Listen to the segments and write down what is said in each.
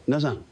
皆さん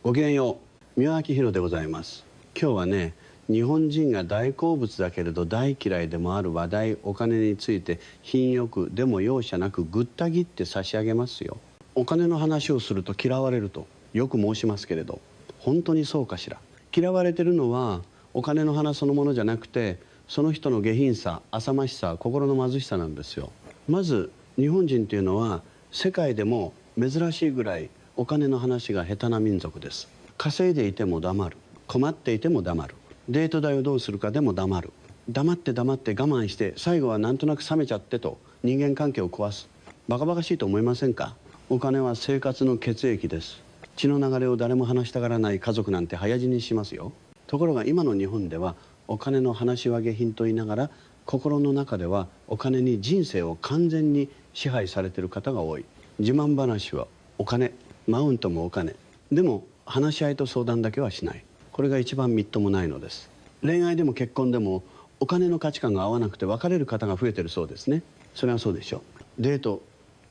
ごきげんよう。三輪明宏でございます。今日はね、日本人が大好物だけれど大嫌いでもある話題、お金について品よくでも容赦なくぐったぎって差し上げますよ。お金の話をすると嫌われるとよく申しますけれど、本当にそうかしら。嫌われてるのはお金の話そのものじゃなくて、その人の下品さ、浅ましさ、心の貧しさなんですよ。まず日本人というのは世界でも珍しいぐらいお金の話が下手な民族です。稼いでいても黙る、困っていても黙る、デート代をどうするかでも黙る、黙って我慢して最後はなんとなく冷めちゃってと人間関係を壊す。バカバカしいと思いませんか？お金は生活の血液です。血の流れを誰も話したがらない家族なんて早死にしますよ。ところが今の日本ではお金の話は下品と言いながら、心の中ではお金に人生を完全に支配されている方が多い。自慢話はお金、マウントもお金、でも話し合いと相談だけはしない。これが一番みっともないのです。恋愛でも結婚でもお金の価値観が合わなくて別れる方が増えてるそうですね。それはそうでしょう。デート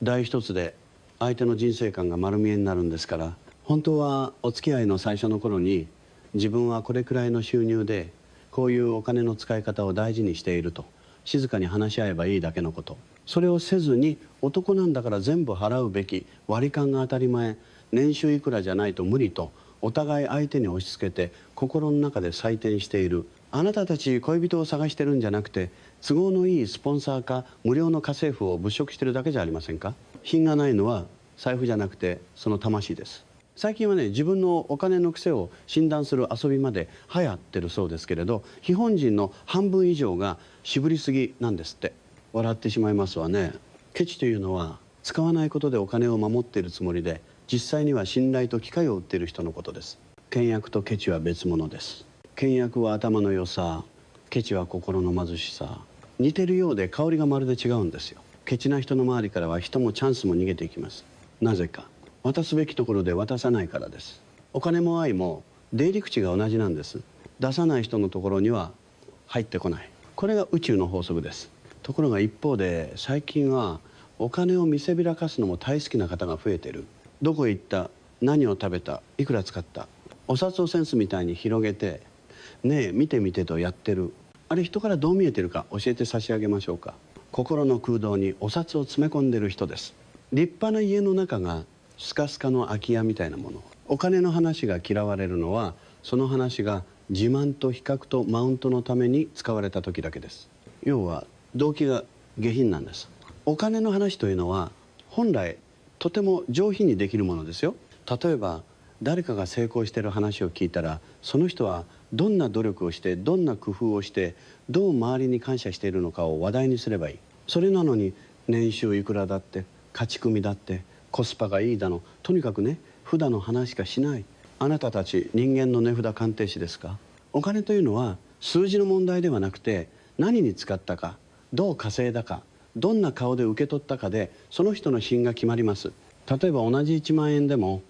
代一つで相手の人生観が丸見えになるんですから、本当はお付き合いの最初の頃に自分はこれくらいの収入でこういうお金の使い方を大事にしていると静かに話し合えばいいだけのこと。それをせずに男なんだから全部払うべき、割り勘が当たり前、年収いくらじゃないと無理とお互い相手に押し付けて心の中で採点している。あなたたち恋人を探してるんじゃなくて、都合のいいスポンサーか無料の家政婦を物色してるだけじゃありませんか？品がないのは財布じゃなくてその魂です。最近はね、自分のお金の癖を診断する遊びまで流行ってるそうですけれど、日本人の半分以上が渋りすぎなんですって。笑ってしまいますわね。ケチというのは使わないことでお金を守っているつもりで、実際には信頼と機会を売っている人のことです。倹約とケチは別物です。倹約は頭の良さ、ケチは心の貧しさ。似てるようで香りがまるで違うんですよ。ケチな人の周りからは人もチャンスも逃げていきます。なぜか、渡すべきところで渡さないからです。お金も愛も出入り口が同じなんです。出さない人のところには入ってこない。これが宇宙の法則です。ところが一方で最近はお金を見せびらかすのも大好きな方が増えてる。どこへ行った、何を食べた、いくら使った、お札をセンスみたいに広げてねえ見てみてとやってる。あれ人からどう見えてるか教えて差し上げましょうか。心の空洞にお札を詰め込んでる人です。立派な家の中がスカスカの空き家みたいなもの。お金の話が嫌われるのはその話が自慢と比較とマウントのために使われた時だけです。要は動機が下品なんです。お金の話というのは本来とても上品にできるものですよ。例えば誰かが成功している話を聞いたら、その人はどんな努力をしてどんな工夫をしてどう周りに感謝しているのかを話題にすればいい。それなのに年収いくらだって、勝ち組だって、コスパがいいだの、とにかくね、普段の話しかしない。あなたたち人間の値札鑑定士ですか？お金というのは数字の問題ではなくて、何に使ったか、どう稼いだか、どんな顔で受け取ったかでその人の品が決まります。例えば同じ1万円でも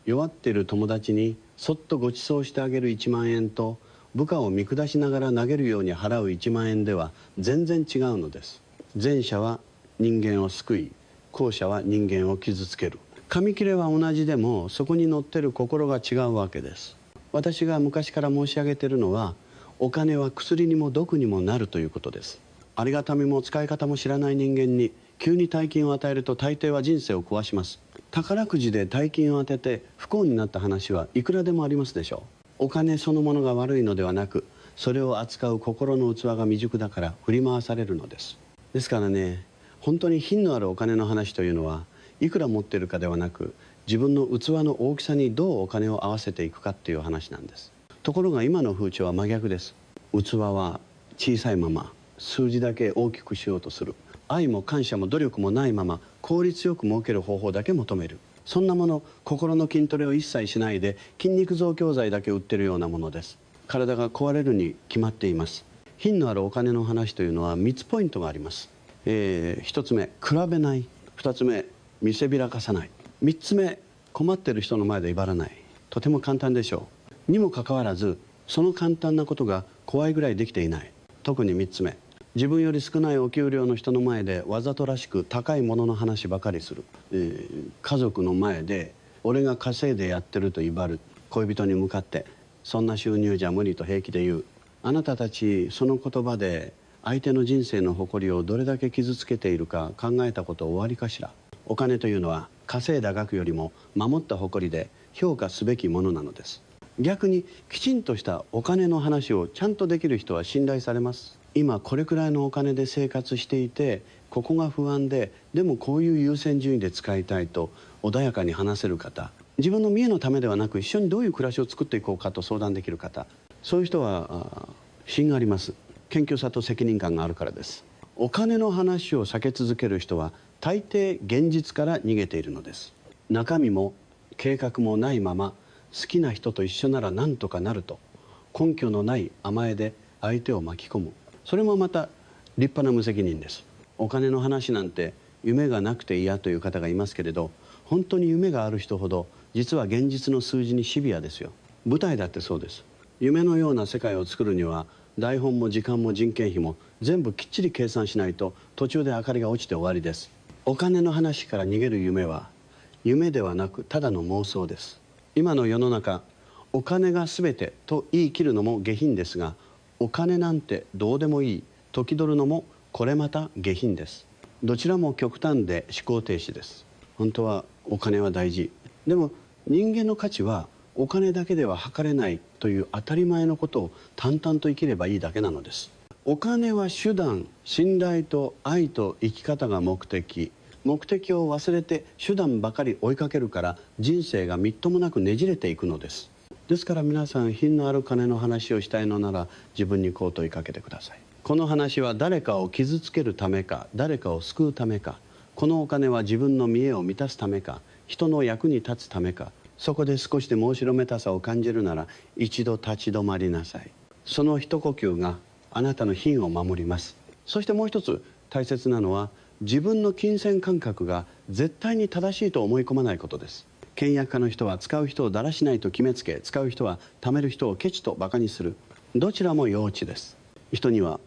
弱っている友達にそっとご馳走してあげる1万円と、部下を見下しながら投げるように払う1万円では全然違うのです。前者は人間を救い、後者は人間を傷つける。紙切れは同じでもそこに乗ってる心が違うわけです。私が昔から申し上げているのは、お金は薬にも毒にもなるということです。ありがたみも使い方も知らない人間に急に大金を与えると大抵は人生を壊します。宝くじで大金を当てて不幸になった話はいくらでもありますでしょう。お金そのものが悪いのではなく、それを扱う心の器が未熟だから振り回されるのです。ですからね、本当に品のあるお金の話というのはいくら持ってるかではなく、自分の器の大きさにどうお金を合わせていくかっていう話なんです。ところが今の風潮は真逆です。器は小さいまま数字だけ大きくしようとする。愛も感謝も努力もないまま効率よく儲ける方法だけ求める。そんなもの、心の筋トレを一切しないで筋肉増強剤だけ売ってるようなものです。体が壊れるに決まっています。品のあるお金の話というのは3つポイントがあります。1つ目、比べない。2つ目、見せびらかさない。3つ目、困ってる人の前で威張らない。とても簡単でしょう。にもかかわらずその簡単なことが怖いぐらいできていない。特に3つ目、自分より少ないお給料の人の前でわざとらしく高いものの話ばかりする。家族の前で俺が稼いでやってると威張る恋人に向かって、そんな収入じゃ無理と平気で言う。あなたたちその言葉で相手の人生の誇りをどれだけ傷つけているか考えたことおありかしら。お金というのは稼いだ額よりも守った誇りで評価すべきものなのです。逆にきちんとしたお金の話をちゃんとできる人は信頼されます。今これくらいのお金で生活していて、ここが不安で、でもこういう優先順位で使いたいと穏やかに話せる方、自分の見栄のためではなく一緒にどういう暮らしを作っていこうかと相談できる方、そういう人は芯があります。謙虚さと責任感があるからです。お金の話を避け続ける人は大抵現実から逃げているのです。中身も計画もないまま好きな人と一緒なら何とかなると根拠のない甘えで相手を巻き込む。それもまた立派な無責任です。お金の話なんて夢がなくて嫌という方がいますけれど、本当に夢がある人ほど実は現実の数字にシビアですよ。舞台だってそうです。夢のような世界を作るには台本も時間も人件費も全部きっちり計算しないと途中で明かりが落ちて終わりです。お金の話から逃げる夢は夢ではなくただの妄想です。今の世の中、お金が全てと言い切るのも下品ですが、お金なんてどうでもいいと気取るのもこれまた下品です。どちらも極端で思考停止です。本当はお金は大事。でも人間の価値はお金だけでは測れないという当たり前のことを淡々と生きればいいだけなのです。お金は手段、信頼と愛と生き方が目的。目的を忘れて手段ばかり追いかけるから人生がみっともなくねじれていくのです。ですから皆さん、品のある金の話をしたいのなら自分にこう問いかけてください。この話は誰かを傷つけるためか、誰かを救うためか、このお金は自分の見栄を満たすためか、人の役に立つためか、そこで少しでも後ろめたさを感じるなら一度立ち止まりなさい。その一呼吸があなたの品を守ります。そしてもう一つ大切なのは、自分の金銭感覚が絶対に正しいと思い込まないことです。倹約家の人は使う人をだらしないと決めつけ、使う人は貯める人をケチとバカにする。どちらも幼稚です。人には、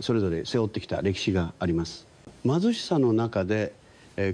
それぞれ背負ってきた歴史があります。貧しさの中で、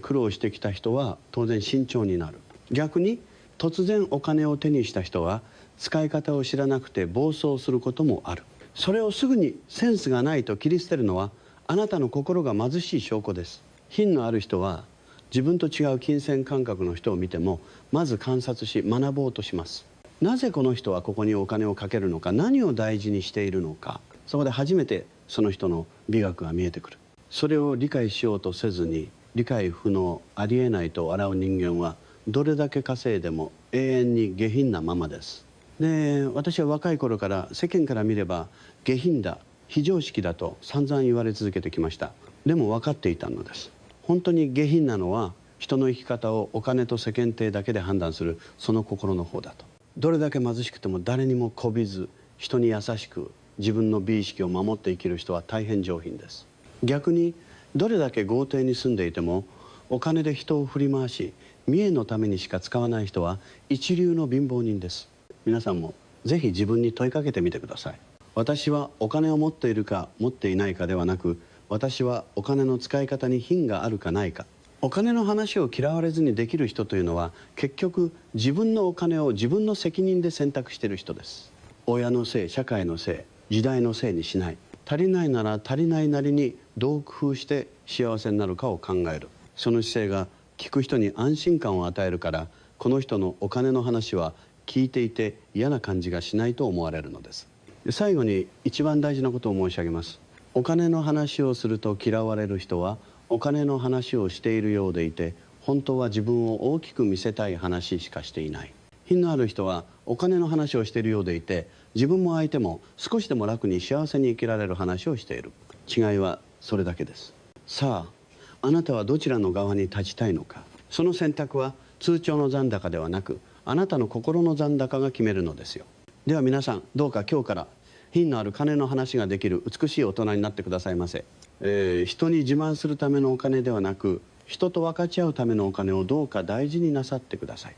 苦労してきた人は当然慎重になる。逆に突然お金を手にした人は使い方を知らなくて暴走することもある。それをすぐにセンスがないと切り捨てるのはあなたの心が貧しい証拠です。品のある人は自分と違う金銭感覚の人を見てもまず観察し学ぼうとします。なぜこの人はここにお金をかけるのか、何を大事にしているのか、そこで初めてその人の美学が見えてくる。それを理解しようとせずに理解不能、ありえないと笑う人間はどれだけ稼いでも永遠に下品なままです。で、私は若い頃から世間から見れば下品だ、非常識だと散々言われ続けてきました。でも分かっていたのです。本当に下品なのは人の生き方をお金と世間体だけで判断するその心の方だと。どれだけ貧しくても誰にもこびず、人に優しく自分の美意識を守って生きる人は大変上品です。逆にどれだけ豪邸に住んでいてもお金で人を振り回し見栄のためにしか使わない人は一流の貧乏人です。皆さんもぜひ自分に問いかけてみてください。私はお金を持っているか持っていないかではなく、私はお金の使い方に品があるかないか。お金の話を嫌われずにできる人というのは結局自分のお金を自分の責任で選択している人です。親のせい、社会のせい、時代のせいにしない。足りないなら足りないなりにどう工夫して幸せになるかを考える。その姿勢が聞く人に安心感を与えるから、この人のお金の話は聞いていて嫌な感じがしないと思われるのです。最後に一番大事なことを申し上げます。お金の話をすると嫌われる人はお金の話をしているようでいて、本当は自分を大きく見せたい話しかしていない。品のある人はお金の話をしているようでいて、自分も相手も少しでも楽に幸せに生きられる話をしている。違いはそれだけです。さあ、あなたはどちらの側に立ちたいのか。その選択は通帳の残高ではなく、あなたの心の残高が決めるのですよ。では皆さん、どうか今日から品のある金の話ができる美しい大人になってくださいませ。人に自慢するためのお金ではなく、人と分かち合うためのお金をどうか大事になさってください。